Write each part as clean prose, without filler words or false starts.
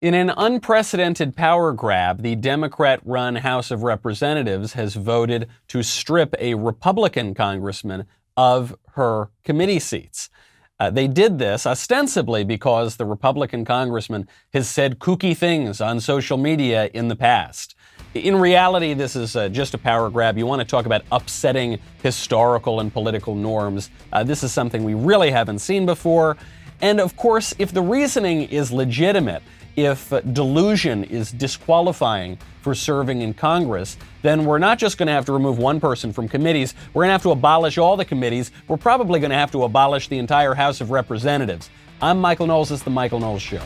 In an unprecedented power grab, the Democrat-run House of Representatives has voted to strip a Republican congressman of her committee seats. They did this ostensibly because the Republican congressman has said kooky things on social media in the past. In reality, this is just a power grab. You want to talk about upsetting historical and political norms. This is something we really haven't seen before. And of course, if the reasoning is legitimate, if delusion is disqualifying for serving in Congress, then we're not just going to have to remove one person from committees. We're going to have to abolish all the committees. We're probably going to have to abolish the entire House of Representatives. I'm Michael Knowles. This is The Michael Knowles Show.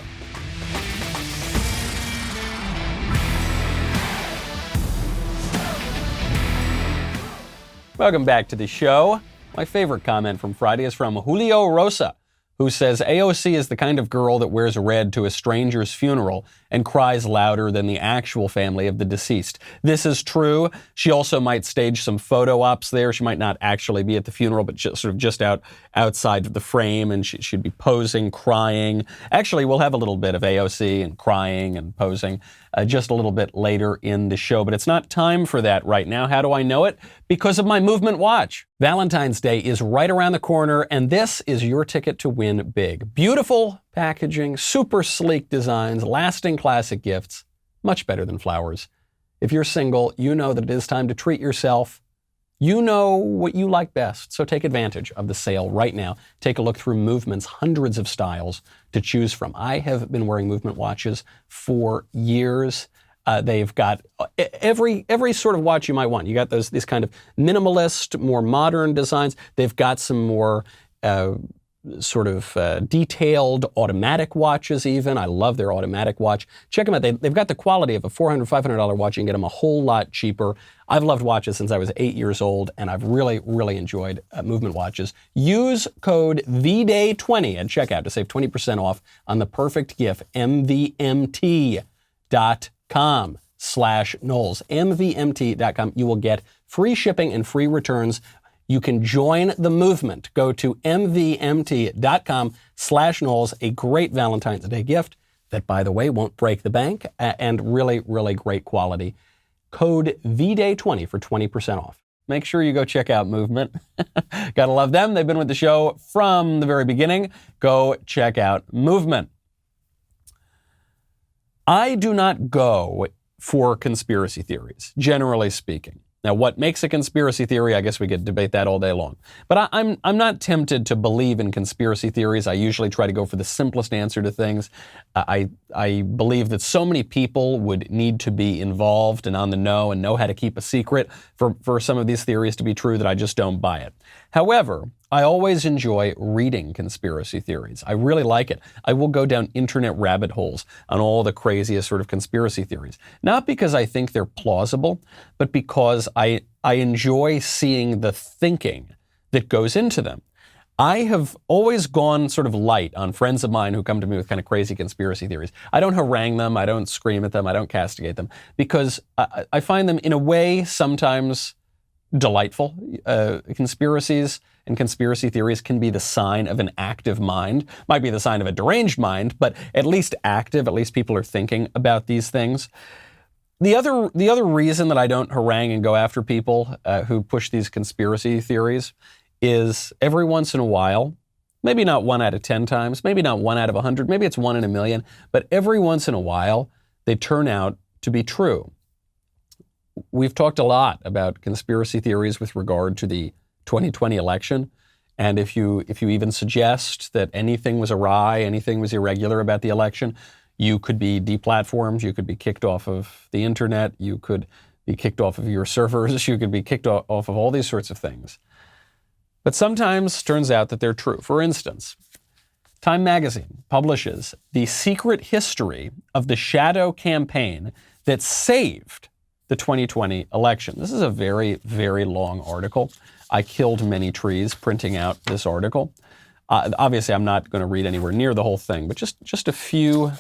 Welcome back to the show. My favorite comment from Friday is from Julio Rosa, who says AOC is the kind of girl that wears red to a stranger's funeral and cries louder than the actual family of the deceased. This is true. She also might stage some photo ops there. She might not actually be at the funeral, but just outside of the frame, and she'd be posing, crying. Actually, we'll have a little bit of AOC and crying and posing just a little bit later in the show, but it's not time for that right now. How do I know it? Because of my Movement Watch. Valentine's Day is right around the corner, and this is your ticket to win big. Beautiful packaging, super sleek designs, lasting classic gifts, much better than flowers. If you're single, you know that it is time to treat yourself. You know what you like best, so take advantage of the sale right now. Take a look through Movement's hundreds of styles to choose from. I have been wearing Movement watches for years. They've got every sort of watch you might want. You got these kind of minimalist, more modern designs. They've got some more detailed automatic watches even. I love their automatic watch. Check them out. They've got the quality of a $400, $500 watch. You can get them a whole lot cheaper. I've loved watches since I was 8 years old, and I've really, really enjoyed Movement watches. Use code VDAY20 at checkout to save 20% off on the perfect gift, mvmt.com/Knowles, mvmt.com. You will get free shipping and free returns. You can join the movement. Go to mvmt.com/Knowles, a great Valentine's Day gift that, by the way, won't break the bank and really, really great quality. Code VDAY20 for 20% off. Make sure you go check out Movement. Gotta love them. They've been with the show from the very beginning. Go check out Movement. I do not go for conspiracy theories, generally speaking. Now, what makes a conspiracy theory? I guess we could debate that all day long. But I'm not tempted to believe in conspiracy theories. I usually try to go for the simplest answer to things. I believe that so many people would need to be involved and on the know and know how to keep a secret for some of these theories to be true that I just don't buy it. However, I always enjoy reading conspiracy theories. I really like it. I will go down internet rabbit holes on all the craziest sort of conspiracy theories. Not because I think they're plausible, but because I enjoy seeing the thinking that goes into them. I have always gone sort of light on friends of mine who come to me with kind of crazy conspiracy theories. I don't harangue them. I don't scream at them. I don't castigate them because I find them in a way sometimes delightful. Conspiracies and conspiracy theories can be the sign of an active mind. Might be the sign of a deranged mind, but at least active. At least people are thinking about these things. The other reason that I don't harangue and go after people who push these conspiracy theories is every once in a while, maybe not 1 out of 10 times, maybe not 1 out of 100, maybe it's 1 in a million, but every once in a while, they turn out to be true. We've talked a lot about conspiracy theories with regard to the 2020 election. And if you even suggest that anything was awry, anything was irregular about the election, you could be deplatformed, you could be kicked off of the internet, you could be kicked off of your servers, you could be kicked off of all these sorts of things. But sometimes turns out that they're true. For instance, Time magazine publishes the secret history of the shadow campaign that saved the 2020 election. This is a very, very long article. I killed many trees printing out this article. Obviously, I'm not going to read anywhere near the whole thing, but just a few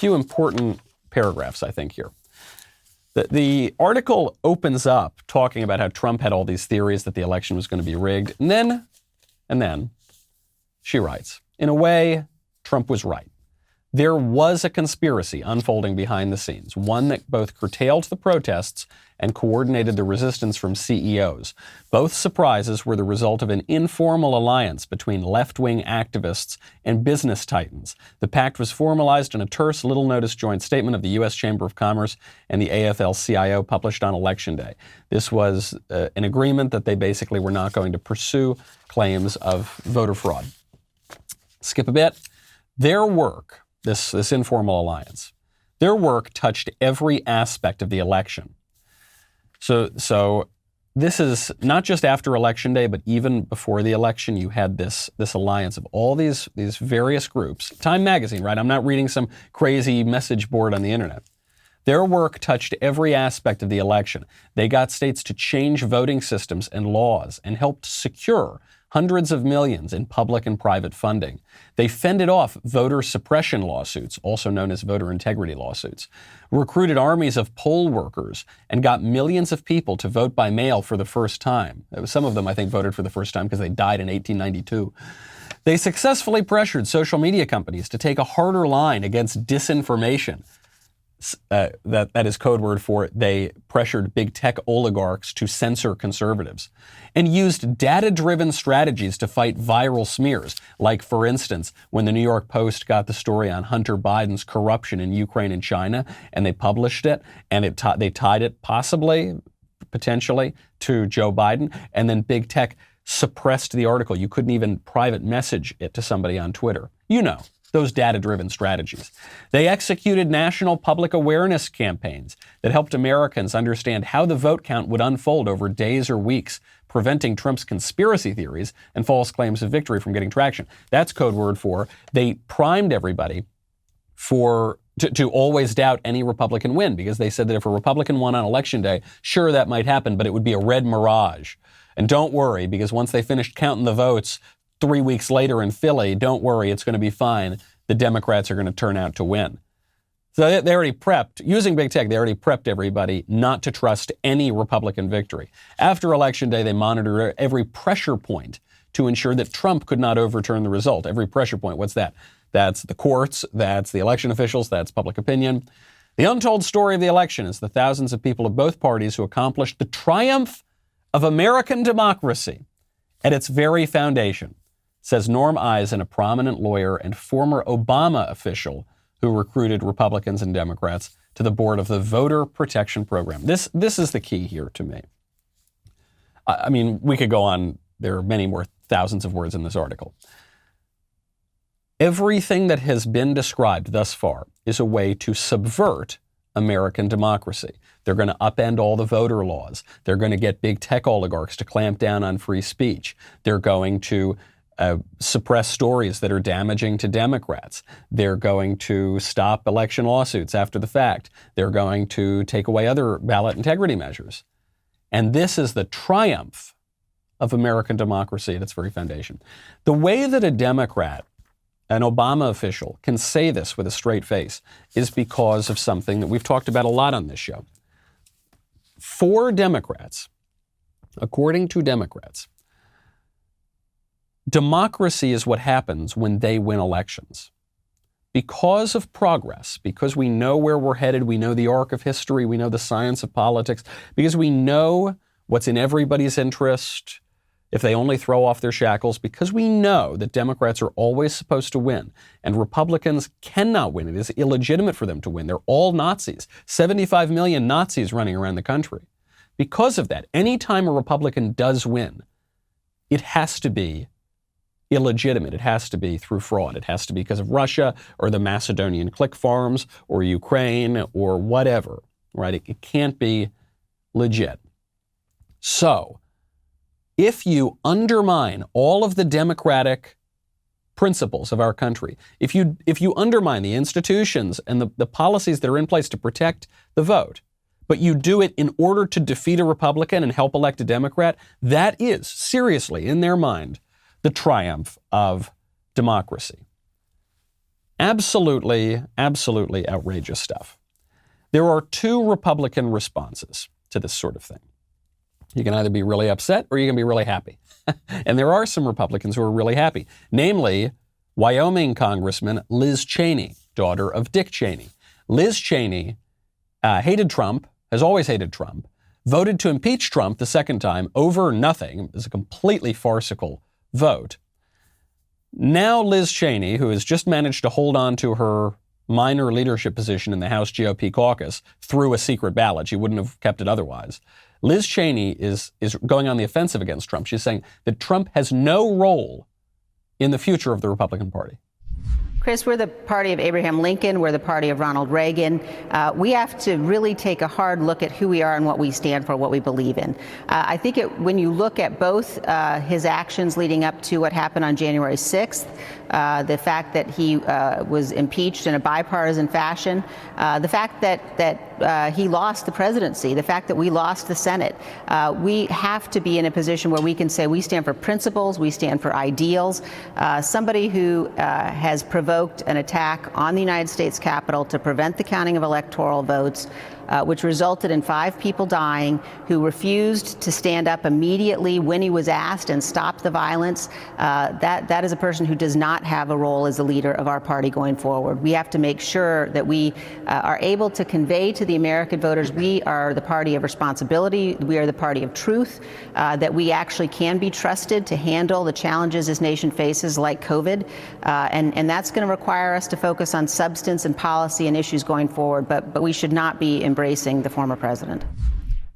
important paragraphs, I think, here. The article opens up talking about how Trump had all these theories that the election was going to be rigged. And then she writes, in a way, Trump was right. There was a conspiracy unfolding behind the scenes, one that both curtailed the protests and coordinated the resistance from CEOs. Both surprises were the result of an informal alliance between left-wing activists and business titans. The pact was formalized in a terse, little-noticed joint statement of the U.S. Chamber of Commerce and the AFL-CIO published on Election Day. This was an agreement that they basically were not going to pursue claims of voter fraud. Skip a bit. Their work, this informal alliance, their work touched every aspect of the election. So this is not just after Election Day, but even before the election, you had this alliance of all these various groups. Time magazine, right? I'm not reading some crazy message board on the internet. Their work touched every aspect of the election. They got states to change voting systems and laws and helped secure hundreds of millions in public and private funding. They fended off voter suppression lawsuits, also known as voter integrity lawsuits, recruited armies of poll workers, and got millions of people to vote by mail for the first time. Some of them, I think, voted for the first time because they died in 1892. They successfully pressured social media companies to take a harder line against disinformation. That is code word for they pressured big tech oligarchs to censor conservatives and used data-driven strategies to fight viral smears. Like, for instance, when the New York Post got the story on Hunter Biden's corruption in Ukraine and China, and they published it, and they tied it potentially, to Joe Biden, and then big tech suppressed the article. You couldn't even private message it to somebody on Twitter. You know, those data-driven strategies. They executed national public awareness campaigns that helped Americans understand how the vote count would unfold over days or weeks, preventing Trump's conspiracy theories and false claims of victory from getting traction. That's code word for they primed everybody to always doubt any Republican win, because they said that if a Republican won on Election Day, sure, that might happen, but it would be a red mirage. And don't worry, because once they finished counting the votes 3 weeks later in Philly, don't worry, it's going to be fine. The Democrats are going to turn out to win. So they already prepped, using big tech, they already prepped everybody not to trust any Republican victory. After Election Day, they monitored every pressure point to ensure that Trump could not overturn the result. Every pressure point, what's that? That's the courts, that's the election officials, that's public opinion. The untold story of the election is the thousands of people of both parties who accomplished the triumph of American democracy at its very foundation, says Norm Eisen, a prominent lawyer and former Obama official who recruited Republicans and Democrats to the board of the Voter Protection Program. This is the key here to me. I mean, we could go on. There are many more thousands of words in this article. Everything that has been described thus far is a way to subvert American democracy. They're going to upend all the voter laws. They're going to get big tech oligarchs to clamp down on free speech. They're going to suppress stories that are damaging to Democrats. They're going to stop election lawsuits after the fact. They're going to take away other ballot integrity measures. And this is the triumph of American democracy at its very foundation. The way that a Democrat, an Obama official, can say this with a straight face is because of something that we've talked about a lot on this show. For Democrats, according to Democrats, democracy is what happens when they win elections. Because of progress, because we know where we're headed, we know the arc of history, we know the science of politics, because we know what's in everybody's interest if they only throw off their shackles, because we know that Democrats are always supposed to win and Republicans cannot win. It is illegitimate for them to win. They're all Nazis, 75 million Nazis running around the country. Because of that, anytime a Republican does win, it has to be illegitimate. It has to be through fraud. It has to be because of Russia or the Macedonian click farms or Ukraine or whatever, right? It can't be legit. So, if you undermine all of the democratic principles of our country, if you undermine the institutions and the policies that are in place to protect the vote, but you do it in order to defeat a Republican and help elect a Democrat, that is, seriously, in their mind, the triumph of democracy. Absolutely, absolutely outrageous stuff. There are two Republican responses to this sort of thing. You can either be really upset or you can be really happy. And there are some Republicans who are really happy, namely Wyoming Congressman Liz Cheney. daughter of Dick Cheney. Liz Cheney hated Trump, has always hated Trump, voted to impeach Trump the second time over nothing. It was a completely farcical vote. Now Liz Cheney, who has just managed to hold on to her minor leadership position in the House GOP caucus through a secret ballot, she wouldn't have kept it otherwise. Liz Cheney is going on the offensive against Trump. She's saying that Trump has no role in the future of the Republican Party. Chris, we're the party of Abraham Lincoln. We're the party of Ronald Reagan. We have to really take a hard look at who we are and what we stand for, what we believe in. I think when you look at both his actions leading up to what happened on January 6th, the fact that he was impeached in a bipartisan fashion, the fact that he lost the presidency, the fact that we lost the Senate, we have to be in a position where we can say we stand for principles, we stand for ideals. Somebody who has provoked an attack on the United States Capitol to prevent the counting of electoral votes, which resulted in 5 people dying, who refused to stand up immediately when he was asked and stop the violence. That is a person who does not have a role as the leader of our party going forward. We have to make sure that we are able to convey to the American voters we are the party of responsibility, we are the party of truth, that we actually can be trusted to handle the challenges this nation faces, like COVID. And that's going to require us to focus on substance and policy and issues going forward. But we should not be embracing the former president.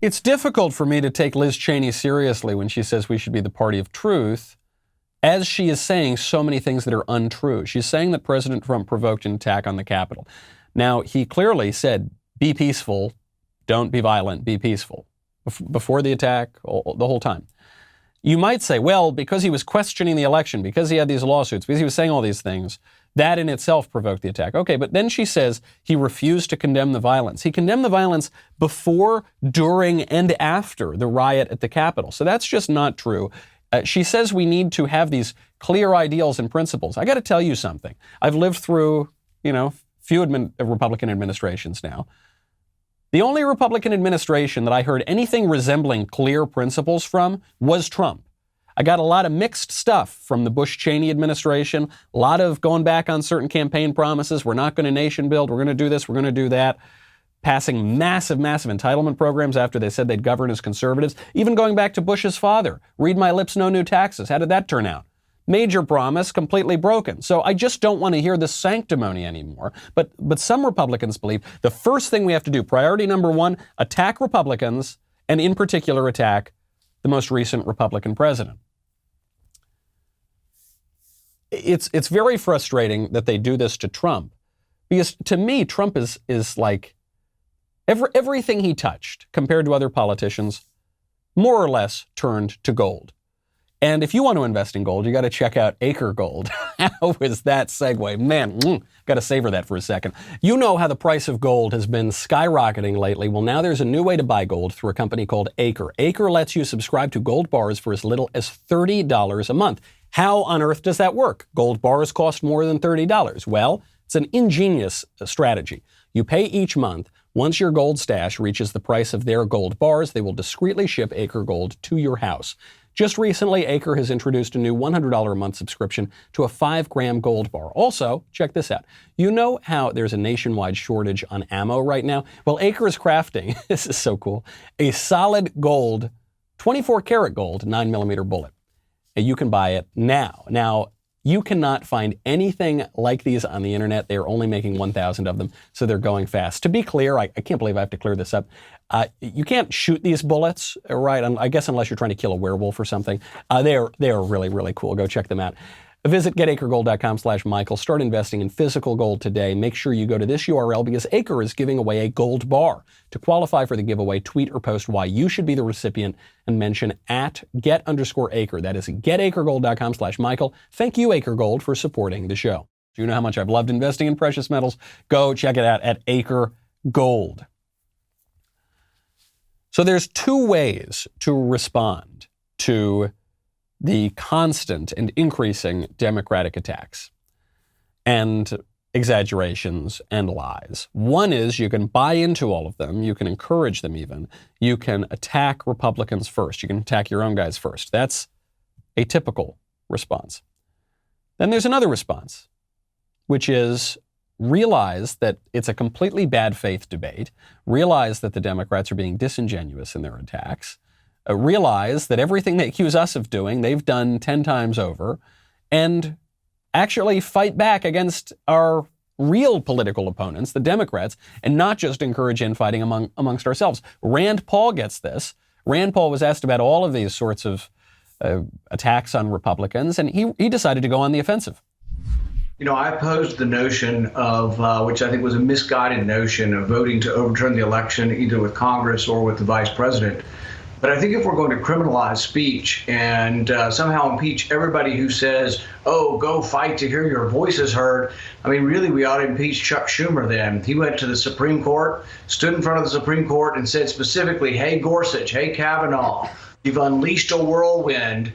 It's difficult for me to take Liz Cheney seriously when she says we should be the party of truth, as she is saying so many things that are untrue. She's saying that President Trump provoked an attack on the Capitol. Now, he clearly said, be peaceful, don't be violent, be peaceful, before the attack, the whole time. You might say, well, because he was questioning the election, because he had these lawsuits, because he was saying all these things, that in itself provoked the attack. Okay, but then she says he refused to condemn the violence. He condemned the violence before, during, and after the riot at the Capitol. So that's just not true. She says we need to have these clear ideals and principles. I got to tell you something. I've lived through, few Republican administrations now. The only Republican administration that I heard anything resembling clear principles from was Trump. I got a lot of mixed stuff from the Bush-Cheney administration, a lot of going back on certain campaign promises. We're not going to nation build. We're going to do this. We're going to do that. Passing massive entitlement programs after they said they'd govern as conservatives. Even going back to Bush's father. Read my lips, no new taxes. How did that turn out? Major promise, completely broken. So I just don't want to hear this sanctimony anymore. But some Republicans believe the first thing we have to do, priority number 1, attack Republicans, and in particular attack the most recent Republican president. It's very frustrating that they do this to Trump, because to me, Trump is like everything he touched compared to other politicians, more or less turned to gold. And if you want to invest in gold, you got to check out Acre Gold. How is that segue? Man, got to savor that for a second. You know how the price of gold has been skyrocketing lately. Well, now there's a new way to buy gold through a company called Acre. Acre lets you subscribe to gold bars for as little as $30 a month. How on earth does that work? Gold bars cost more than $30. Well, it's an ingenious strategy. You pay each month. Once your gold stash reaches the price of their gold bars, they will discreetly ship Acre Gold to your house. Just recently, Acre has introduced a new $100 a month subscription to a 5-gram gold bar. Also, check this out. You know how there's a nationwide shortage on ammo right now? Well, Acre is crafting, this is so cool, a solid gold, 24-karat gold 9mm bullet. And you can buy it now. Now, you cannot find anything like these on the internet. They are only making 1,000 of them, so they're going fast. To be clear, I can't believe I have to clear this up. You can't shoot these bullets, right? I guess unless you're trying to kill a werewolf or something. They are really cool. Go check them out. Visit getacregold.com/Michael. Start investing in physical gold today. Make sure you go to this URL because Acre is giving away a gold bar. To qualify for the giveaway, tweet or post why you should be the recipient and mention @get_Acre. That is getacregold.com/Michael. Thank you, Acre Gold, for supporting the show. Do you know how much I've loved investing in precious metals? Go check it out at Acre Gold. So there's 2 ways to respond to the constant and increasing Democratic attacks and exaggerations and lies. One is you can buy into all of them. You can encourage them even. You can attack Republicans first. You can attack your own guys first. That's a typical response. Then there's another response, which is realize that it's a completely bad faith debate, realize that the Democrats are being disingenuous in their attacks, realize that everything they accuse us of doing, they've done 10 times over, and actually fight back against our real political opponents, the Democrats, and not just encourage infighting amongst ourselves. Rand Paul gets this. Rand Paul was asked about all of these sorts of attacks on Republicans, and he decided to go on the offensive. You know, I opposed the notion of, which I think was a misguided notion, of voting to overturn the election either with Congress or with the vice president. But I think if we're going to criminalize speech and somehow impeach everybody who says, oh, go fight to hear your voices heard, I mean, really, we ought to impeach Chuck Schumer then. He went to the Supreme Court, stood in front of the Supreme Court and said specifically, hey, Gorsuch, hey, Kavanaugh, you've unleashed a whirlwind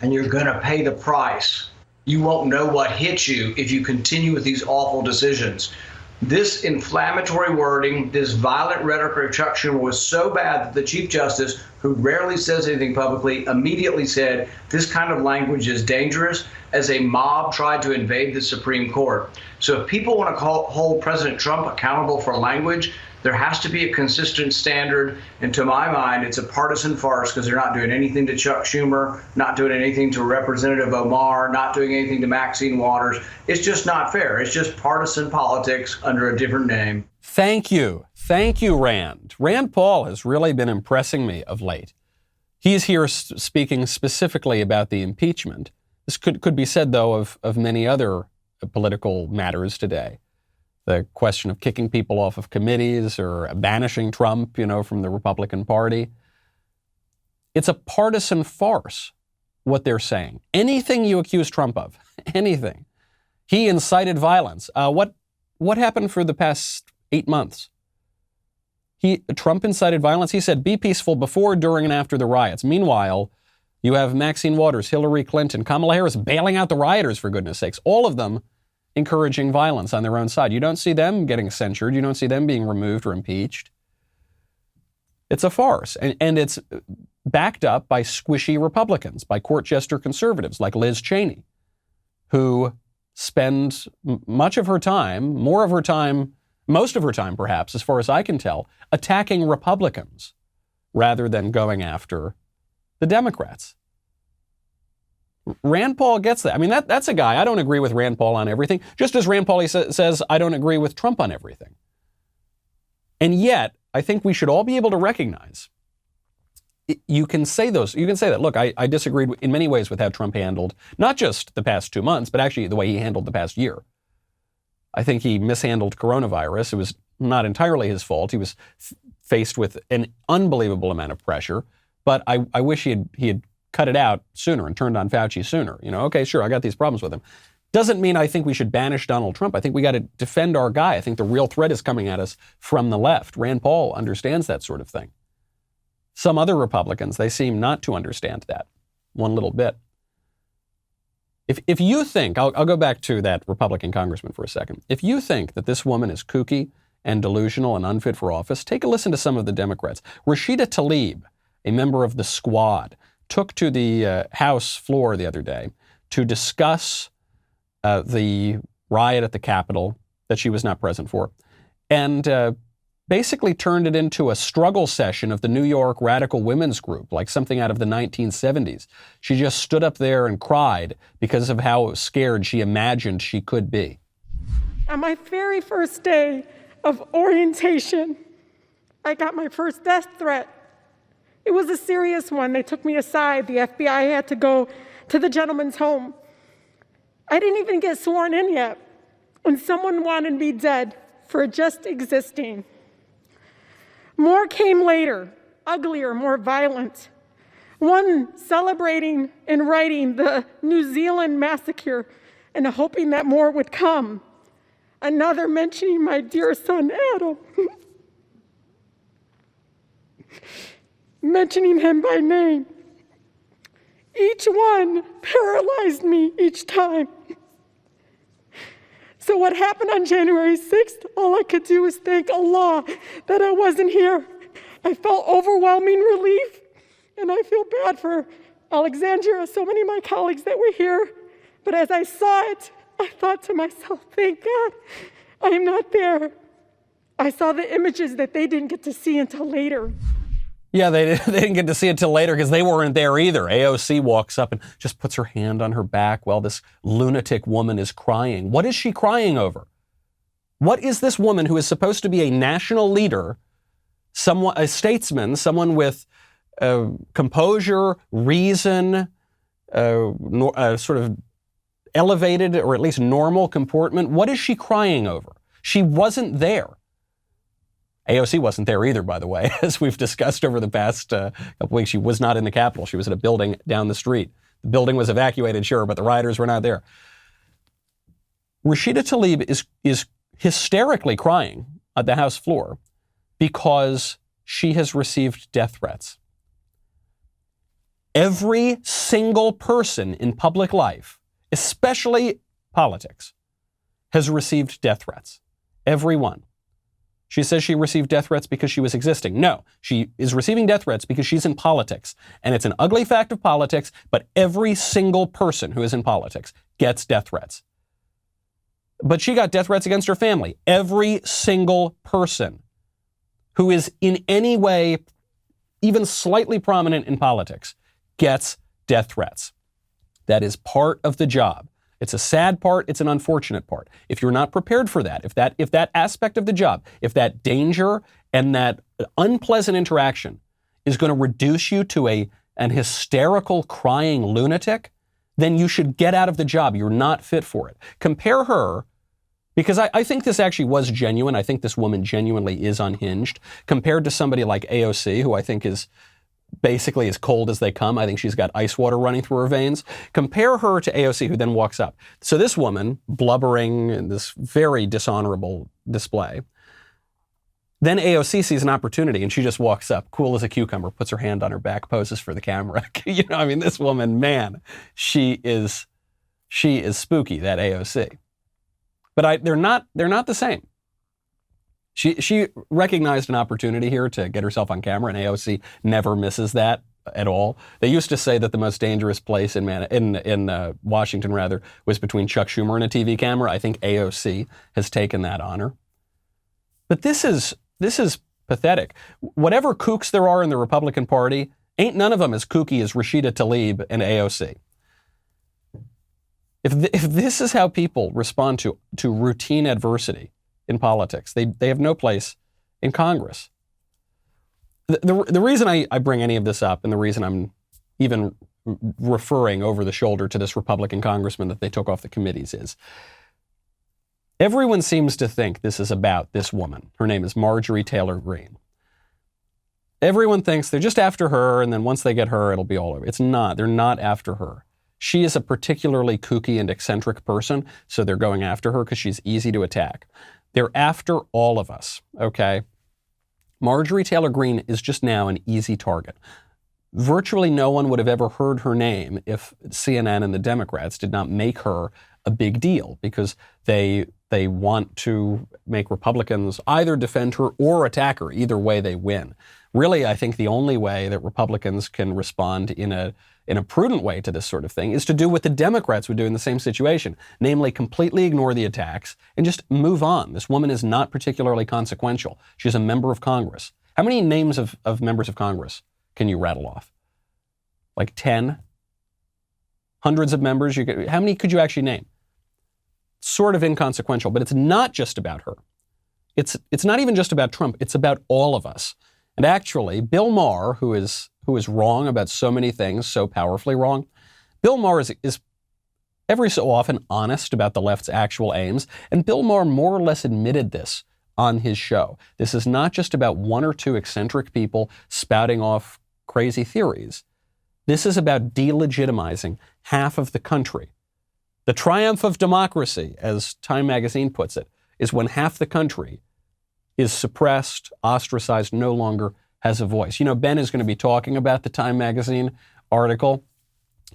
and you're going to pay the price. You won't know what hit you if you continue with these awful decisions. This inflammatory wording, this violent rhetoric of Chuck Schumer was so bad that the Chief Justice, who rarely says anything publicly, immediately said this kind of language is dangerous as a mob tried to invade the Supreme Court. So if people want to hold President Trump accountable for language, there has to be a consistent standard. And to my mind, it's a partisan farce because they're not doing anything to Chuck Schumer, not doing anything to Representative Omar, not doing anything to Maxine Waters. It's just not fair. It's just partisan politics under a different name. Thank you. Thank you, Rand. Rand Paul has really been impressing me of late. He's here speaking specifically about the impeachment. This could be said, though, of many other political matters today. The question of kicking people off of committees or banishing Trump, from the Republican Party. It's a partisan farce, what they're saying. Anything you accuse Trump of, anything. He incited violence. What happened for the past 8 months? Trump incited violence. He said, be peaceful before, during, and after the riots. Meanwhile, you have Maxine Waters, Hillary Clinton, Kamala Harris bailing out the rioters, for goodness sakes. All of them encouraging violence on their own side. You don't see them getting censured. You don't see them being removed or impeached. It's a farce. And it's backed up by squishy Republicans, by court jester conservatives like Liz Cheney, who spends much of her time, more of her time, most of her time perhaps, as far as I can tell, attacking Republicans rather than going after the Democrats. Rand Paul gets that. I mean, that's a guy. I don't agree with Rand Paul on everything, just as Rand Paul says, I don't agree with Trump on everything. And yet, I think we should all be able to recognize, you can say that, look, I disagreed in many ways with how Trump handled, not just the past 2 months, but actually the way he handled the past year. I think he mishandled coronavirus. It was not entirely his fault. He was faced with an unbelievable amount of pressure, but I wish he had cut it out sooner and turned on Fauci sooner. Okay, sure, I got these problems with him. Doesn't mean I think we should banish Donald Trump. I think we got to defend our guy. I think the real threat is coming at us from the left. Rand Paul understands that sort of thing. Some other Republicans, they seem not to understand that one little bit. If you think, I'll go back to that Republican congressman for a second. If you think that this woman is kooky and delusional and unfit for office, take a listen to some of the Democrats. Rashida Tlaib, a member of the Squad, took to the House floor the other day to discuss the riot at the Capitol that she was not present for, and basically turned it into a struggle session of the New York radical women's group, like something out of the 1970s. She just stood up there and cried because of how scared she imagined she could be. On my very first day of orientation, I got my first death threat. It was a serious one. They took me aside. The FBI had to go to the gentleman's home. I didn't even get sworn in yet, and someone wanted me dead for just existing. More came later, uglier, more violent. One celebrating and writing the New Zealand massacre and hoping that more would come. Another mentioning my dear son, Adam. Mentioning him by name. Each one paralyzed me each time. So what happened on January 6th, all I could do was thank Allah that I wasn't here. I felt overwhelming relief, and I feel bad for Alexandria, so many of my colleagues that were here. But as I saw it, I thought to myself, thank God I am not there. I saw the images that they didn't get to see until later. Yeah, they didn't get to see it till later because they weren't there either. AOC walks up and just puts her hand on her back while this lunatic woman is crying. What is she crying over? What is this woman who is supposed to be a national leader, a statesman, someone with composure, reason, sort of elevated or at least normal comportment? What is she crying over? She wasn't there. AOC wasn't there either, by the way, as we've discussed over the past couple weeks. She was not in the Capitol. She was at a building down the street. The building was evacuated, sure, but the rioters were not there. Rashida Tlaib is hysterically crying at the House floor because she has received death threats. Every single person in public life, especially politics, has received death threats. Every one. She says she received death threats because she was existing. No, she is receiving death threats because she's in politics. And it's an ugly fact of politics, but every single person who is in politics gets death threats. But she got death threats against her family. Every single person who is in any way even slightly prominent in politics gets death threats. That is part of the job. It's a sad part. It's an unfortunate part. If you're not prepared for that, if that aspect of the job, if that danger and that unpleasant interaction is going to reduce you to an hysterical, crying lunatic, then you should get out of the job. You're not fit for it. Compare her, because I think this actually was genuine. I think this woman genuinely is unhinged, compared to somebody like AOC, who I think is basically as cold as they come. I think she's got ice water running through her veins. Compare her to AOC, who then walks up. So this woman, blubbering in this very dishonorable display, then AOC sees an opportunity and she just walks up, cool as a cucumber, puts her hand on her back, poses for the camera. This woman, man, she is spooky, that AOC. But they're not the same. She recognized an opportunity here to get herself on camera, and AOC never misses that at all. They used to say that the most dangerous place in Washington was between Chuck Schumer and a TV camera. I think AOC has taken that honor. But this is pathetic. Whatever kooks there are in the Republican Party, ain't none of them as kooky as Rashida Tlaib and AOC. If this is how people respond to routine adversity in politics, they have no place in Congress. The reason I bring any of this up, and the reason I'm even referring over the shoulder to this Republican congressman that they took off the committees, is everyone seems to think this is about this woman. Her name is Marjorie Taylor Greene. Everyone thinks they're just after her, and then once they get her, it'll be all over. It's not. They're not after her. She is a particularly kooky and eccentric person, so they're going after her because she's easy to attack. They're after all of us, okay? Marjorie Taylor Greene is just now an easy target. Virtually no one would have ever heard her name if CNN and the Democrats did not make her a big deal, because they want to make Republicans either defend her or attack her. Either way, they win. Really, I think the only way that Republicans can respond in a prudent way to this sort of thing is to do what the Democrats would do in the same situation, namely completely ignore the attacks and just move on. This woman is not particularly consequential. She's a member of Congress. How many names of members of Congress can you rattle off? Like 10? Hundreds of members? How many could you actually name? Sort of inconsequential, but it's not just about her. It's not even just about Trump. It's about all of us. And actually, Bill Maher, who is wrong about so many things, so powerfully wrong, Bill Maher is every so often honest about the left's actual aims, and Bill Maher more or less admitted this on his show. This is not just about one or two eccentric people spouting off crazy theories. This is about delegitimizing half of the country. The triumph of democracy, as Time magazine puts it, is when half the country is suppressed, ostracized, no longer has a voice. Ben is going to be talking about the Time magazine article,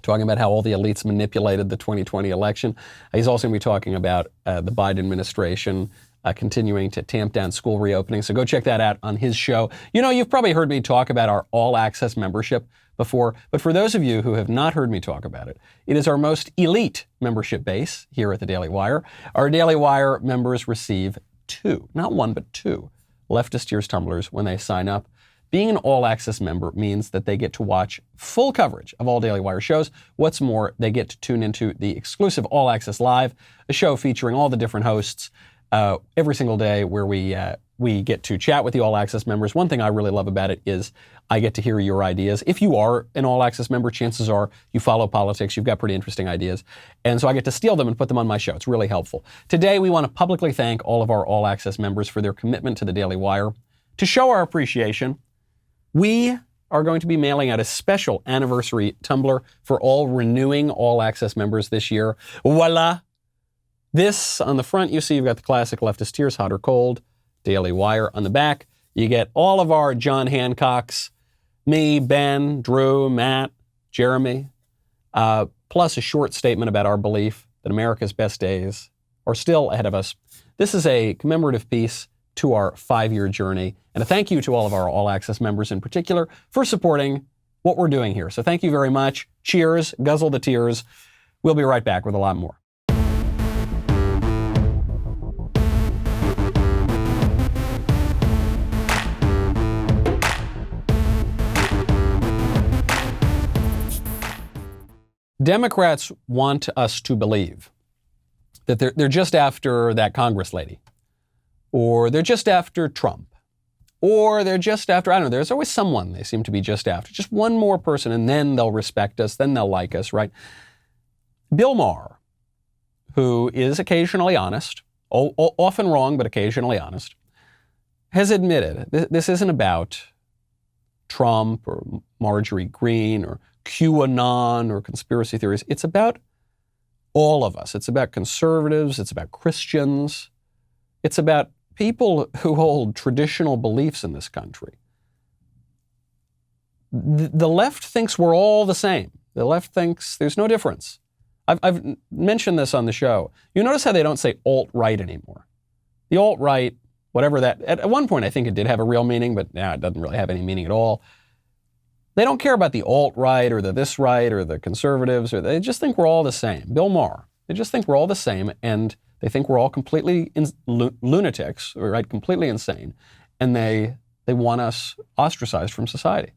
talking about how all the elites manipulated the 2020 election. He's also going to be talking about the Biden administration continuing to tamp down school reopening. So go check that out on his show. You know, you've probably heard me talk about our All Access membership before, but for those of you who have not heard me talk about it, it is our most elite membership base here at the Daily Wire. Our Daily Wire members receive 2, not 1, but 2 Leftist Tears tumblers when they sign up. Being an All Access member means that they get to watch full coverage of all Daily Wire shows. What's more, they get to tune into the exclusive All Access Live, a show featuring all the different hosts every single day, where we get to chat with the All Access members. One thing I really love about it is I get to hear your ideas. If you are an All Access member, chances are you follow politics, you've got pretty interesting ideas. And so I get to steal them and put them on my show. It's really helpful. Today, we want to publicly thank all of our All Access members for their commitment to the Daily Wire. To show our appreciation, we are going to be mailing out a special anniversary tumbler for all renewing All Access members this year. Voila! This, on the front, you see you've got the classic Leftist Tears, Hot or Cold, Daily Wire. On the back, you get all of our John Hancocks, me, Ben, Drew, Matt, Jeremy, plus a short statement about our belief that America's best days are still ahead of us. This is a commemorative piece to our 5-year journey, and a thank you to all of our All Access members in particular for supporting what we're doing here. So thank you very much. Cheers, guzzle the tears. We'll be right back with a lot more. Democrats want us to believe that they're just after that Congress lady, or they're just after Trump, or they're just after, I don't know, there's always someone they seem to be just after. Just one more person, and then they'll respect us, then they'll like us, right? Bill Maher, who is occasionally honest, often wrong, but occasionally honest, has admitted this isn't about Trump or Marjorie Greene or QAnon or conspiracy theories. It's about all of us. It's about conservatives. It's about Christians. It's about people who hold traditional beliefs in this country. The left thinks we're all the same. The left thinks there's no difference. I've mentioned this on the show. You notice how they don't say alt-right anymore. The alt-right, whatever that, at one point I think it did have a real meaning, but now it doesn't really have any meaning at all. They don't care about the alt-right or the this right or the conservatives, or they just think we're all the same. Bill Maher, they just think we're all the same, and they think we're all completely lunatics, right? Completely insane, and they want us ostracized from society.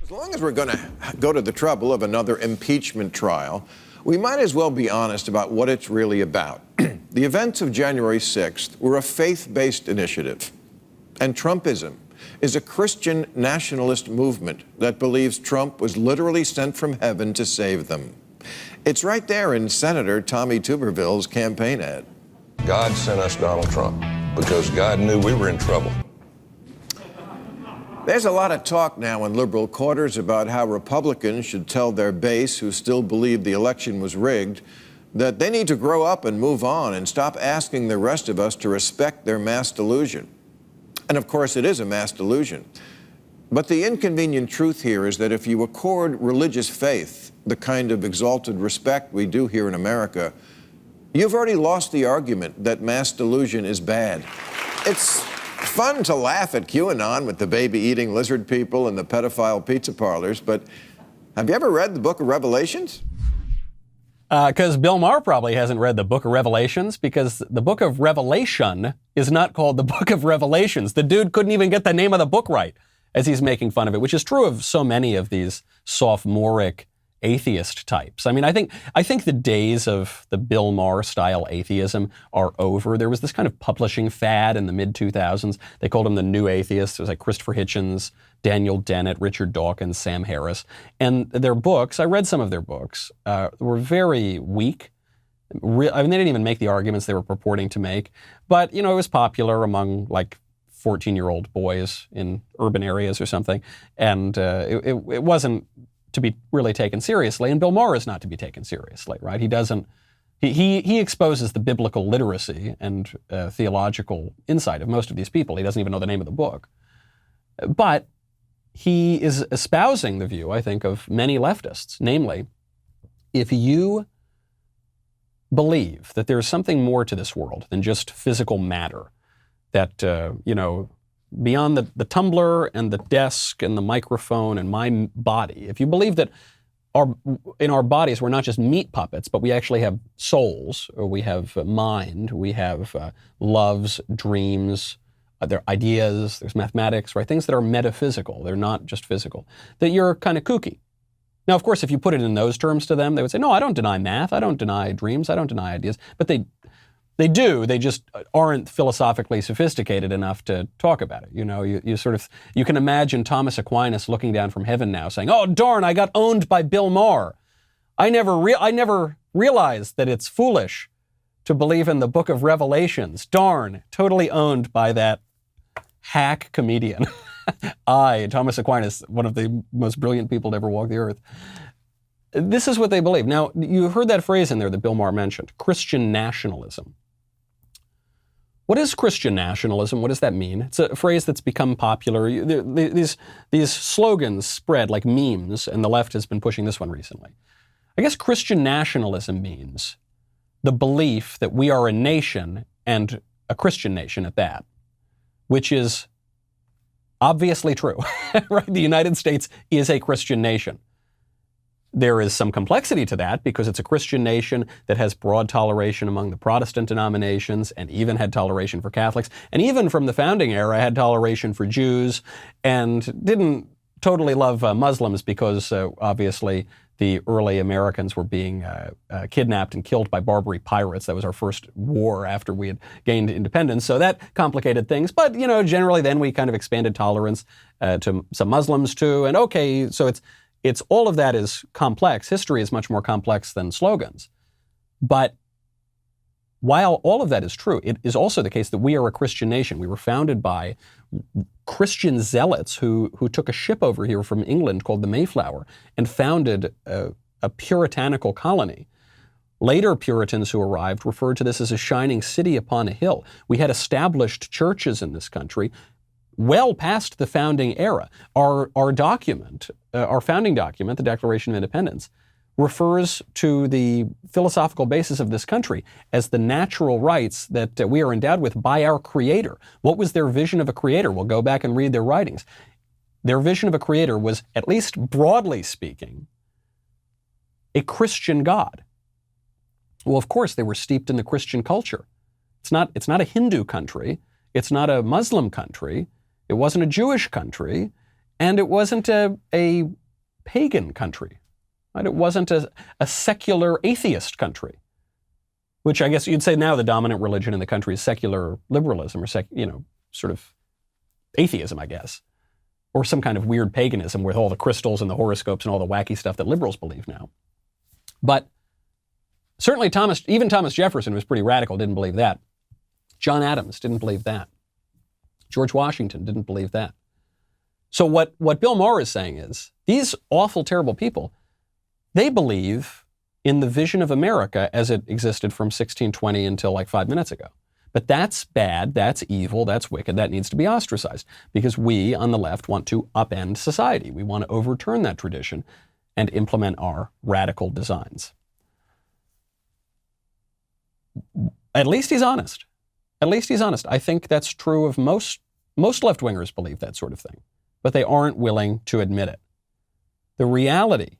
As long as we're going to go to the trouble of another impeachment trial, we might as well be honest about what it's really about. The events of January 6th were a faith-based initiative, and Trumpism is a Christian nationalist movement that believes Trump was literally sent from heaven to save them. It's right there in Senator Tommy Tuberville's campaign ad. God sent us Donald Trump because God knew we were in trouble. There's a lot of talk now in liberal quarters about how Republicans should tell their base, who still believe the election was rigged, that they need to grow up and move on and stop asking the rest of us to respect their mass delusion. And of course, it is a mass delusion. But the inconvenient truth here is that if you accord religious faith the kind of exalted respect we do here in America, you've already lost the argument that mass delusion is bad. It's fun to laugh at QAnon with the baby-eating lizard people and the pedophile pizza parlors, but have you ever read the book of Revelations? Because Bill Maher probably hasn't read the book of Revelations, because the book of Revelation is not called the book of Revelations. The dude couldn't even get the name of the book right as he's making fun of it, which is true of so many of these sophomoric atheist types. I mean, I think the days of the Bill Maher style atheism are over. There was this kind of publishing fad in the mid-2000s. They called them the new atheists. It was like Christopher Hitchens, Daniel Dennett, Richard Dawkins, Sam Harris. And their books, I read some of their books, were very weak. I mean, they didn't even make the arguments they were purporting to make. But, it was popular among like 14-year-old boys in urban areas or something. And it wasn't to be really taken seriously, and Bill Maher is not to be taken seriously, right? He exposes the biblical literacy and theological insight of most of these people. He doesn't even know the name of the book. But he is espousing the view, I think, of many leftists, namely, if you believe that there's something more to this world than just physical matter, that, beyond the tumbler and the desk and the microphone and my body, if you believe that in our bodies we're not just meat puppets, but we actually have souls, or we have mind, we have loves, dreams, there are ideas, there's mathematics, right? Things that are metaphysical, they're not just physical, that you're kind of kooky. Now, of course, if you put it in those terms to them, they would say, no, I don't deny math, I don't deny dreams, I don't deny ideas. But they do, they just aren't philosophically sophisticated enough to talk about it. You can imagine Thomas Aquinas looking down from heaven now saying, oh, darn, I got owned by Bill Maher. I never realized that it's foolish to believe in the book of Revelations. Darn, totally owned by that hack comedian. Thomas Aquinas, one of the most brilliant people to ever walk the earth. This is what they believe. Now, you heard that phrase in there that Bill Maher mentioned, Christian nationalism. What is Christian nationalism? What does that mean? It's a phrase that's become popular. These slogans spread like memes, and the left has been pushing this one recently. I guess Christian nationalism means the belief that we are a nation, and a Christian nation at that, which is obviously true, right? The United States is a Christian nation. There is some complexity to that because it's a Christian nation that has broad toleration among the Protestant denominations and even had toleration for Catholics, and even from the founding era had toleration for Jews, and didn't totally love Muslims because obviously the early Americans were being kidnapped and killed by Barbary pirates. That was our first war after we had gained independence. So that complicated things. But, generally then we kind of expanded tolerance to some Muslims too. And okay, so it's all of that is complex. History is much more complex than slogans. But while all of that is true, it is also the case that we are a Christian nation. We were founded by Christian zealots who took a ship over here from England called the Mayflower and founded a puritanical colony. Later Puritans who arrived referred to this as a shining city upon a hill. We had established churches in this country well past the founding era. Our founding document, the Declaration of Independence, refers to the philosophical basis of this country as the natural rights that we are endowed with by our Creator. What was their vision of a Creator? We'll go back and read their writings. Their vision of a Creator was, at least broadly speaking, a Christian God. Well, of course, they were steeped in the Christian culture. It's not a Hindu country. It's not a Muslim country. It wasn't a Jewish country. And it wasn't a pagan country. Right? It wasn't a secular atheist country, which I guess you'd say now the dominant religion in the country is secular liberalism or sort of atheism, I guess, or some kind of weird paganism with all the crystals and the horoscopes and all the wacky stuff that liberals believe now. But certainly even Thomas Jefferson was pretty radical, didn't believe that. John Adams didn't believe that. George Washington didn't believe that. So what Bill Maher is saying is, these awful, terrible people, they believe in the vision of America as it existed from 1620 until like 5 minutes ago. But that's bad, that's evil, that's wicked, that needs to be ostracized because we on the left want to upend society. We want to overturn that tradition and implement our radical designs. At least he's honest. At least he's honest. I think that's true of most left-wingers believe that sort of thing, but they aren't willing to admit it. The reality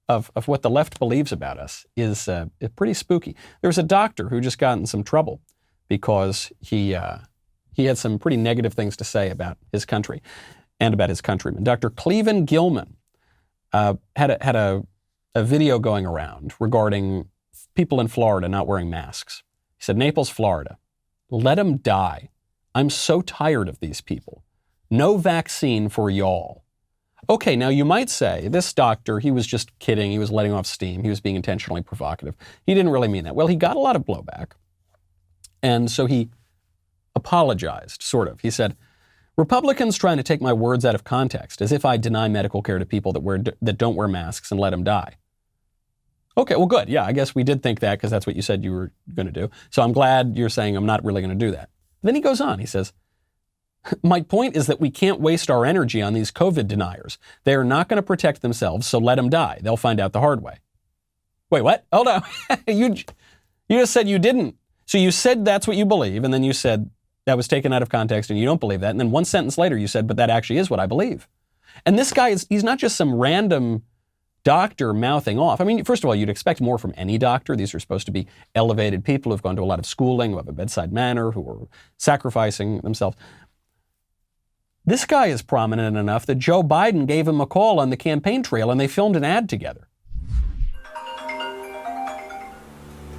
of what the left believes about us is pretty spooky. There's a doctor who just got in some trouble because he had some pretty negative things to say about his country and about his countrymen. Dr. Cleveland Gilman had a video going around regarding people in Florida not wearing masks. He said, Naples, Florida, let them die. I'm so tired of these people. No vaccine for y'all. Okay, now you might say, this doctor, he was just kidding. He was letting off steam. He was being intentionally provocative. He didn't really mean that. Well, he got a lot of blowback. And so he apologized, sort of. He said, Republicans trying to take my words out of context, as if I deny medical care to people that don't wear masks and let them die. Okay, well, good. Yeah, I guess we did think that because that's what you said you were going to do. So I'm glad you're saying I'm not really going to do that. Then he goes on. He says, my point is that we can't waste our energy on these COVID deniers. They are not going to protect themselves, so let them die. They'll find out the hard way. Wait, what? Hold on. You You just said you didn't. So you said that's what you believe, and then you said that was taken out of context and you don't believe that. And then one sentence later you said, but that actually is what I believe. And this guy he's not just some random doctor mouthing off. I mean, first of all, you'd expect more from any doctor. These are supposed to be elevated people who've gone to a lot of schooling, who have a bedside manner, who are sacrificing themselves. This guy is prominent enough that Joe Biden gave him a call on the campaign trail and they filmed an ad together.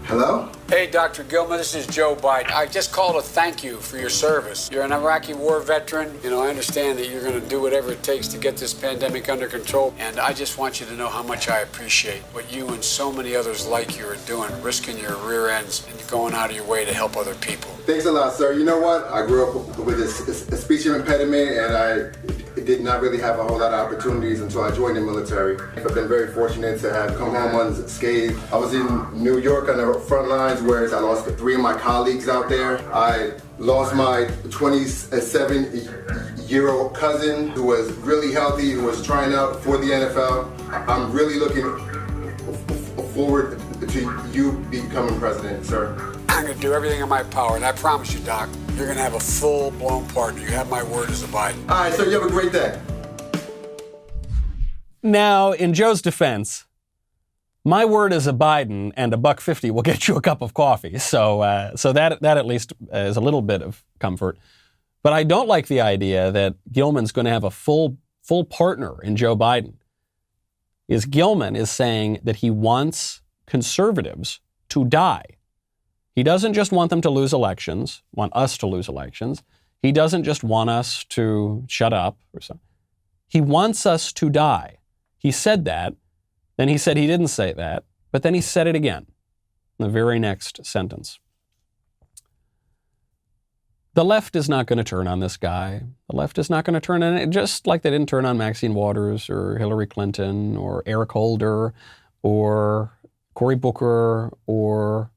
Hello? Hey, Dr. Gilman, this is Joe Biden. I just called to thank you for your service. You're an Iraqi war veteran. I understand that you're going to do whatever it takes to get this pandemic under control. And I just want you to know how much I appreciate what you and so many others like you are doing, risking your rear ends and going out of your way to help other people. Thanks a lot, sir. You know what? I grew up with a speech impediment, and I did not really have a whole lot of opportunities until I joined the military. I've been very fortunate to have come home unscathed. I was in New York on the front lines, where I lost 3 of my colleagues out there. I lost my 27-year-old cousin who was really healthy, who was trying out for the NFL. I'm really looking forward to you becoming president, sir. I'm going to do everything in my power, and I promise you, Doc, you're going to have a full-blown partner. You have my word as a Biden. All right, sir, you have a great day. Now, in Joe's defense, my word as a Biden and $1.50 will get you a cup of coffee. So that at least is a little bit of comfort. But I don't like the idea that Gilman's going to have a full partner in Joe Biden. Gilman is saying that he wants conservatives to die. He doesn't just want them to lose elections, want us to lose elections. He doesn't just want us to shut up or something. He wants us to die. He said that. Then he said he didn't say that, but then he said it again in the very next sentence. The left is not going to turn on this guy. The left is not going to turn on it, just like they didn't turn on Maxine Waters or Hillary Clinton or Eric Holder or Cory Booker or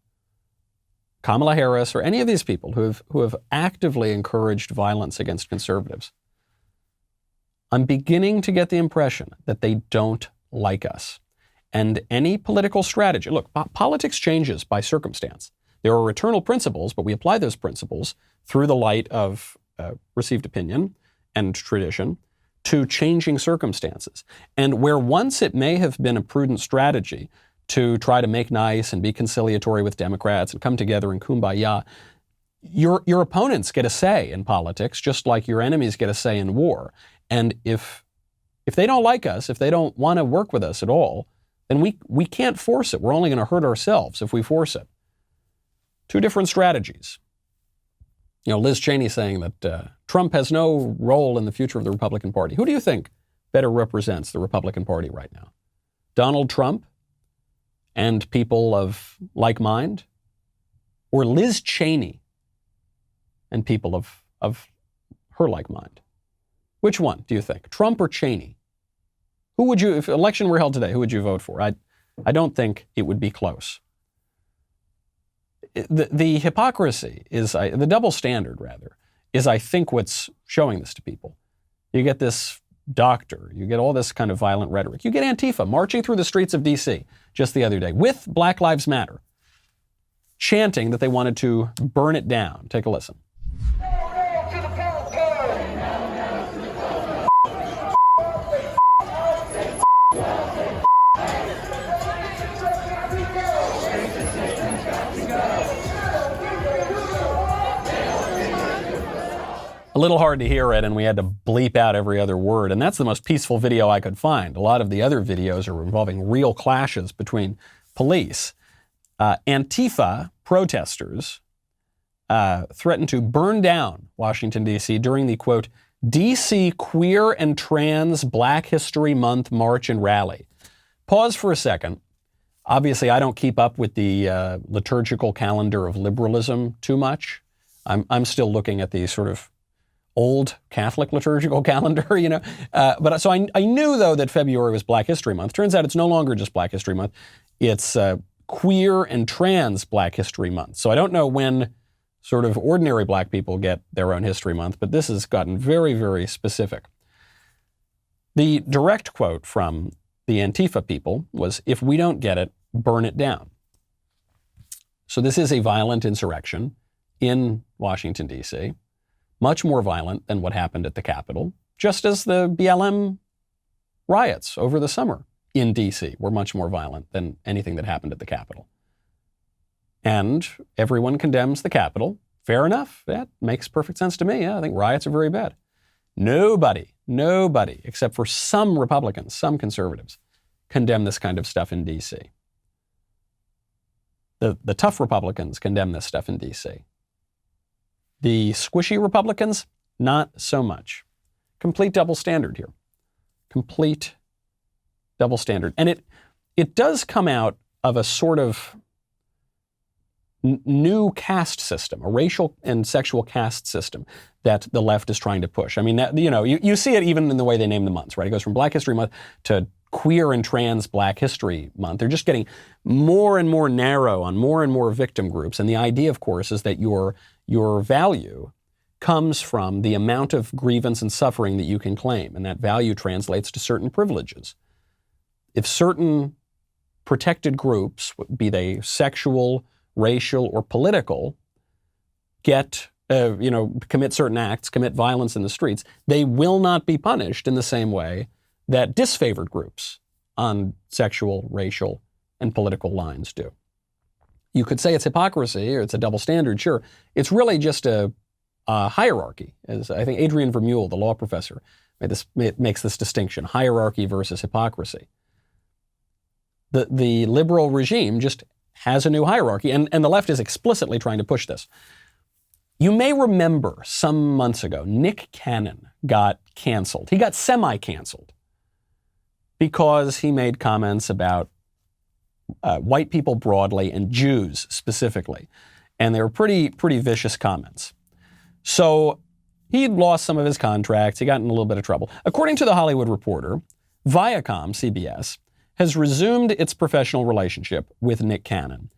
Kamala Harris or any of these people who have actively encouraged violence against conservatives. I'm beginning to get the impression that they don't like us. And any political strategy, look, politics changes by circumstance. There are eternal principles, but we apply those principles through the light of received opinion and tradition to changing circumstances. And where once it may have been a prudent strategy to try to make nice and be conciliatory with Democrats and come together in kumbaya, your opponents get a say in politics, just like your enemies get a say in war. And if they don't like us, if they don't want to work with us at all, then we can't force it. We're only going to hurt ourselves if we force it. 2 different strategies. Liz Cheney saying that Trump has no role in the future of the Republican Party. Who do you think better represents the Republican Party right now? Donald Trump and people of like mind? Or Liz Cheney and people of her like mind? Which one do you think? Trump or Cheney? Who would you, if election were held today, who would you vote for? I don't think it would be close. The hypocrisy is, the double standard rather, is I think what's showing this to people. You get this doctor, you get all this kind of violent rhetoric. You get Antifa marching through the streets of D.C. just the other day with Black Lives Matter, chanting that they wanted to burn it down. Take a listen. A little hard to hear it, and we had to bleep out every other word. And that's the most peaceful video I could find. A lot of the other videos are involving real clashes between police. Antifa protesters threatened to burn down Washington, D.C. during the, quote, D.C. Queer and Trans Black History Month March and Rally. Pause for a second. Obviously, I don't keep up with the liturgical calendar of liberalism too much. I'm still looking at the sort of old Catholic liturgical calendar, But so I knew, though, that February was Black History Month. Turns out it's no longer just Black History Month. It's Queer and Trans Black History Month. So I don't know when sort of ordinary black people get their own History Month, but this has gotten very, very specific. The direct quote from the Antifa people was, "If we don't get it, burn it down." So this is a violent insurrection in Washington, D.C., much more violent than what happened at the Capitol, just as the BLM riots over the summer in D.C. were much more violent than anything that happened at the Capitol. And everyone condemns the Capitol. Fair enough. That makes perfect sense to me. Yeah, I think riots are very bad. Nobody, except for some Republicans, some conservatives, condemn this kind of stuff in D.C. The tough Republicans condemn this stuff in D.C. The squishy Republicans, not so much. Complete double standard here. Complete double standard. And it does come out of a sort of new caste system, a racial and sexual caste system that the left is trying to push. I mean, that, you see it even in the way they name the months, right? It goes from Black History Month to Queer and Trans Black History Month. They're just getting more and more narrow on more and more victim groups. And the idea, of course, is that your value comes from the amount of grievance and suffering that you can claim. And that value translates to certain privileges. If certain protected groups, be they sexual, racial, or political, commit certain acts, commit violence in the streets, they will not be punished in the same way that disfavored groups on sexual, racial, and political lines do. You could say it's hypocrisy or it's a double standard, sure. It's really just a hierarchy. As I think Adrian Vermeule, the law professor, makes this distinction, hierarchy versus hypocrisy. The liberal regime just has a new hierarchy, and the left is explicitly trying to push this. You may remember some months ago, Nick Cannon got canceled. He got semi-canceled because he made comments about white people broadly and Jews specifically. And they were pretty vicious comments. So he lost some of his contracts. He got in a little bit of trouble. According to The Hollywood Reporter, Viacom, CBS, has resumed its professional relationship with Nick Cannon,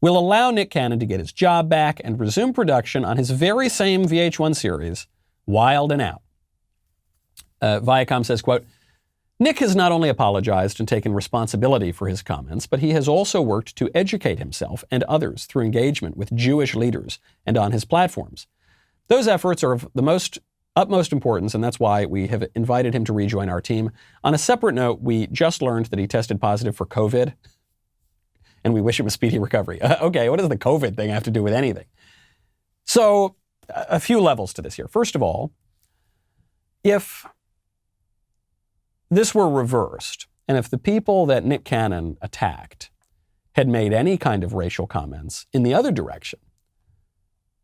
will allow Nick Cannon to get his job back and resume production on his very same VH1 series, Wild and Out. Viacom says, quote, Nick has not only apologized and taken responsibility for his comments, but he has also worked to educate himself and others through engagement with Jewish leaders and on his platforms. Those efforts are of the utmost importance, and that's why we have invited him to rejoin our team. On a separate note, we just learned that he tested positive for COVID, and we wish him a speedy recovery. Okay, what does the COVID thing have to do with anything? So, a few levels to this here. First of all, if this were reversed, and if the people that Nick Cannon attacked had made any kind of racial comments in the other direction,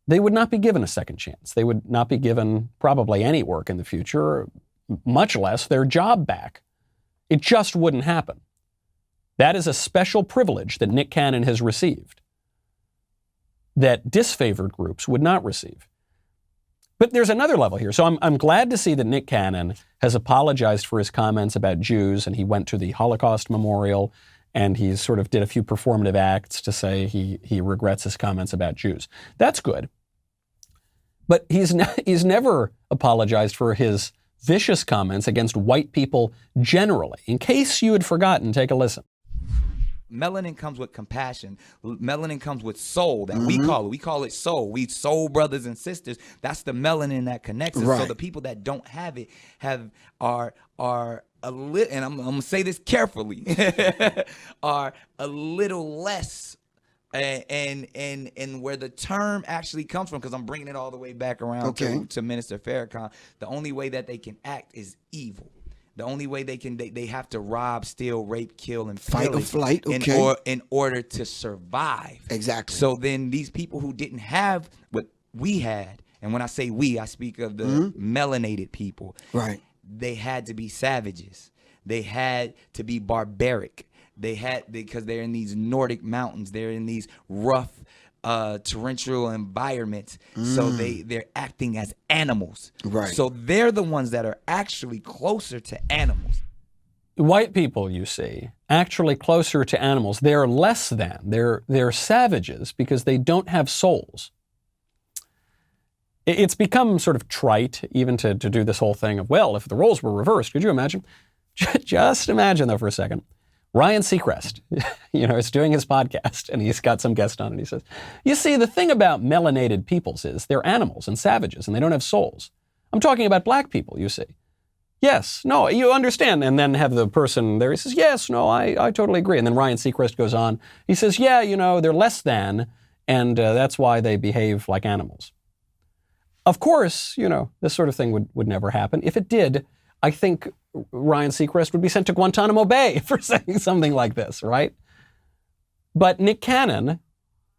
they would not be given a second chance. They would not be given probably any work in the future, much less their job back. It just wouldn't happen. That is a special privilege that Nick Cannon has received that disfavored groups would not receive. But there's another level here. So I'm glad to see that Nick Cannon has apologized for his comments about Jews, and he went to the Holocaust Memorial, and he sort of did a few performative acts to say he regrets his comments about Jews. That's good. But he's never apologized for his vicious comments against white people generally. In case you had forgotten, take a listen. Melanin comes with compassion. Melanin comes with soul that we call it. We call it soul. We soul brothers and sisters. That's the melanin that connects us. Right. So the people that don't have it are a little, and I'm gonna say this carefully, are a little less. And where the term actually comes from, because I'm bringing it all the way back around to Minister Farrakhan, the only way that they can act is evil. The only way they have to rob, steal, rape, kill, and fight or flight, in order to survive. Exactly. So then these people who didn't have what we had, and when I say we, I speak of the melanated people. Right. They had to be savages. They had to be barbaric. Because they're in these Nordic mountains. They're in these rough, torrential environments. So they're acting as animals. Right. So they're the ones that are actually closer to animals. White people, you see, actually closer to animals. They're less than. They're savages because they don't have souls. It's become sort of trite even to do this whole thing of, well, if the roles were reversed, could you imagine? Just imagine, though, for a second. Ryan Seacrest, is doing his podcast, and he's got some guest on, and he says, you see, the thing about melanated peoples is they're animals and savages, and they don't have souls. I'm talking about black people, you see. Yes, no, you understand. And then have the person there, he says, yes, no, I totally agree. And then Ryan Seacrest goes on, he says, yeah, they're less than, and that's why they behave like animals. Of course, this sort of thing would never happen. If it did, I think Ryan Seacrest would be sent to Guantanamo Bay for saying something like this, right? But Nick Cannon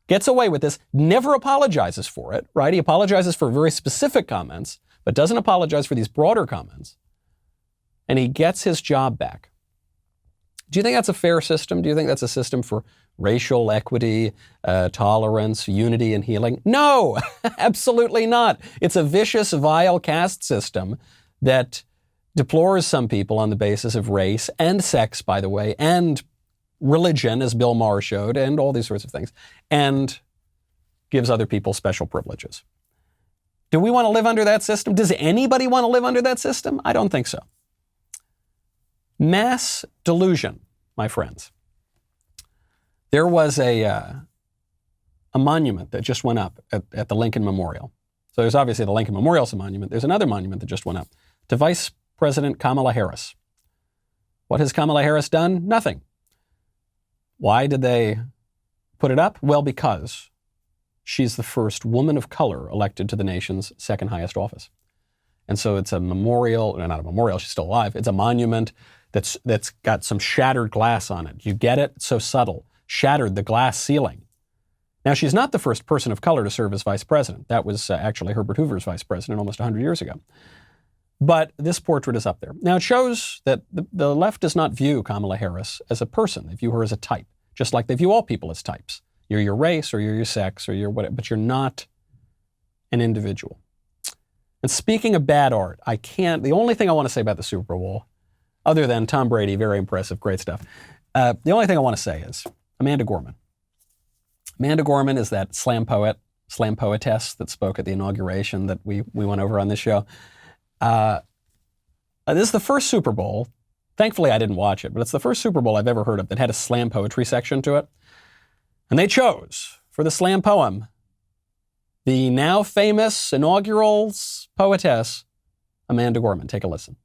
gets away with this, never apologizes for it, right? He apologizes for very specific comments, but doesn't apologize for these broader comments. And he gets his job back. Do you think that's a fair system? Do you think that's a system for racial equity, tolerance, unity, and healing? No, absolutely not. It's a vicious, vile caste system that deplores some people on the basis of race and sex, by the way, and religion, as Bill Maher showed, and all these sorts of things, and gives other people special privileges. Do we want to live under that system? Does anybody want to live under that system? I don't think so. Mass delusion, my friends. There was a monument that just went up at the Lincoln Memorial. So there's obviously the Lincoln Memorial's a monument. There's another monument that just went up to Vice President Kamala Harris. What has Kamala Harris done? Nothing. Why did they put it up? Well, because she's the first woman of color elected to the nation's second highest office. And so it's a memorial, not a memorial, she's still alive. It's a monument that's got some shattered glass on it. You get it? It's so subtle. Shattered the glass ceiling. Now, she's not the first person of color to serve as vice president. That was actually Herbert Hoover's vice president almost 100 years ago. But this portrait is up there. Now, it shows that the left does not view Kamala Harris as a person. They view her as a type, just like they view all people as types. You're your race, or you're your sex, or you're whatever, but you're not an individual. And speaking of bad art, the only thing I want to say about the Super Bowl, other than Tom Brady, very impressive, great stuff. The only thing I want to say is Amanda Gorman. Amanda Gorman is that slam poetess that spoke at the inauguration that we went over on this show. This is the first Super Bowl. Thankfully, I didn't watch it, but it's the first Super Bowl I've ever heard of that had a slam poetry section to it. And they chose, for the slam poem, the now famous inaugural poetess, Amanda Gorman. Take a listen.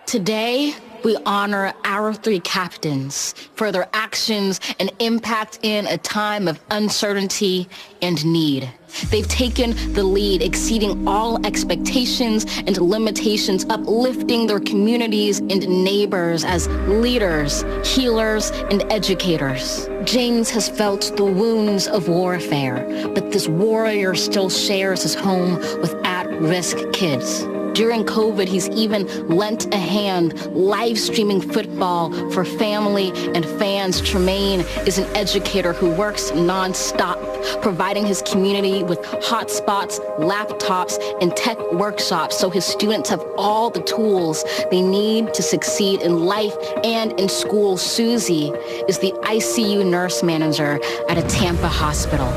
Today, we honor our three captains for their actions and impact in a time of uncertainty and need. They've taken the lead, exceeding all expectations and limitations, uplifting their communities and neighbors as leaders, healers, and educators. James has felt the wounds of warfare, but this warrior still shares his home with at-risk kids. During COVID, he's even lent a hand live streaming football for family and fans. Tremaine is an educator who works nonstop, providing his community with hotspots, laptops, and tech workshops so his students have all the tools they need to succeed in life and in school. Susie is the ICU nurse manager at a Tampa hospital.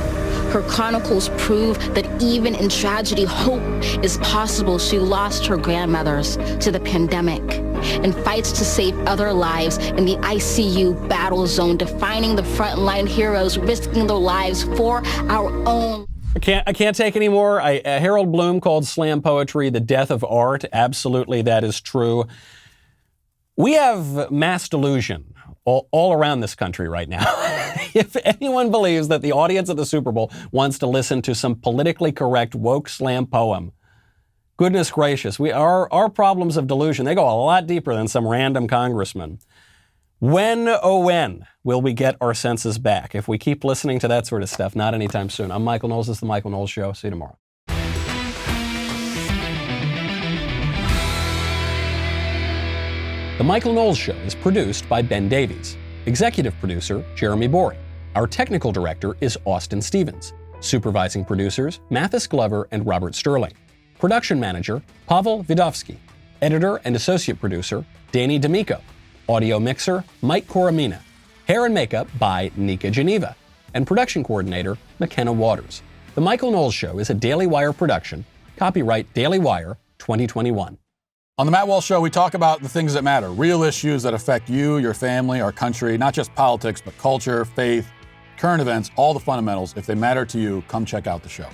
Her chronicles prove that even in tragedy, hope is possible. She lost her grandmothers to the pandemic and fights to save other lives in the ICU battle zone, defining the frontline heroes, risking their lives for our own. I can't take any more. Harold Bloom called slam poetry the death of art. Absolutely, that is true. We have mass delusion all around this country right now. If anyone believes that the audience at the Super Bowl wants to listen to some politically correct woke slam poem, goodness gracious, our problems of delusion, they go a lot deeper than some random congressman. When, oh when, will we get our senses back? If we keep listening to that sort of stuff, not anytime soon. I'm Michael Knowles. This is The Michael Knowles Show. See you tomorrow. The Michael Knowles Show is produced by Ben Davies. Executive producer, Jeremy Boring. Our technical director is Austin Stevens. Supervising producers, Mathis Glover and Robert Sterling. Production manager, Pavel Vidovsky. Editor and associate producer, Danny D'Amico. Audio mixer, Mike Coromina. Hair and makeup by Nika Geneva. And production coordinator, McKenna Waters. The Michael Knowles Show is a Daily Wire production. Copyright Daily Wire 2021. On the Matt Walsh Show, we talk about the things that matter, real issues that affect you, your family, our country, not just politics, but culture, faith, current events, all the fundamentals. If they matter to you, come check out the show.